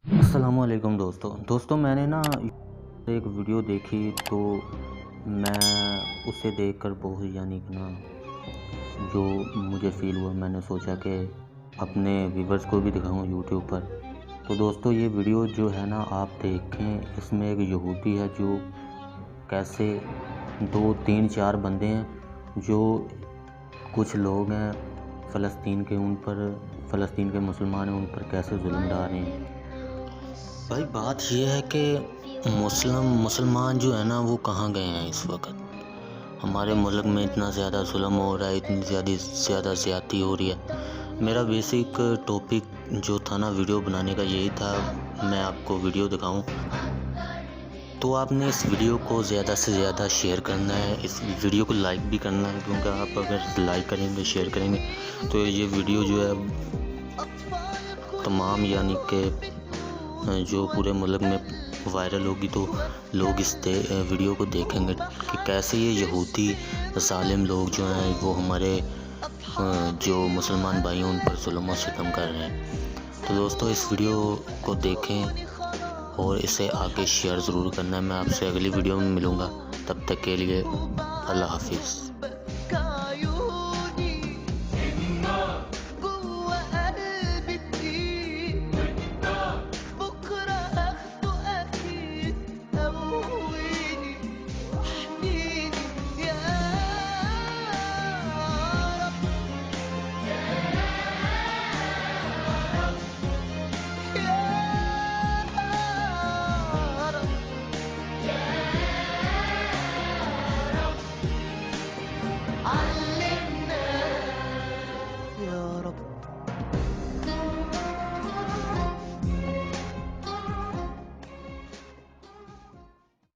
अस्सलामुअलैकुम दोस्तों मैंने ना एक वीडियो देखी तो मैं उसे देखकर बहुत यानी कि ना जो मुझे फ़ील हुआ, मैंने सोचा कि अपने व्यूवर्स को भी दिखाऊं यूट्यूब पर। तो दोस्तों ये वीडियो जो है ना आप देखें, इसमें एक यहूदी है जो कैसे 2 3 4 बंदे हैं जो कुछ लोग हैं फ़लस्तीन के, उन पर फ़लस्तीन के मुसलमान हैं, उन पर कैसे जुल्म ढा रहे हैं। भाई बात यह है कि मुसलमान जो है ना वो कहाँ गए हैं इस वक्त। हमारे मुल्क में इतना ज़्यादा जुल्म हो रहा है, इतनी ज़्यादा ज़्यादती हो रही है। मेरा बेसिक टॉपिक जो था ना वीडियो बनाने का यही था, मैं आपको वीडियो दिखाऊं। तो आपने इस वीडियो को ज़्यादा से ज़्यादा शेयर करना है, इस वीडियो को लाइक भी करना है, क्योंकि आप अगर लाइक करेंगे शेयर करेंगे तो ये वीडियो जो है तमाम यानी कि जो पूरे मुल्क में वायरल होगी, तो लोग इस वीडियो को देखेंगे कि कैसे ये यहूदी ज़ालिम लोग जो हैं वो हमारे जो मुसलमान भाई हैं उन पर जुल्म और सितम कर रहे हैं। तो दोस्तों इस वीडियो को देखें और इसे आगे शेयर ज़रूर करना है। मैं आपसे अगली वीडियो में मिलूँगा, तब तक के लिए अल्लाह हाफिज़।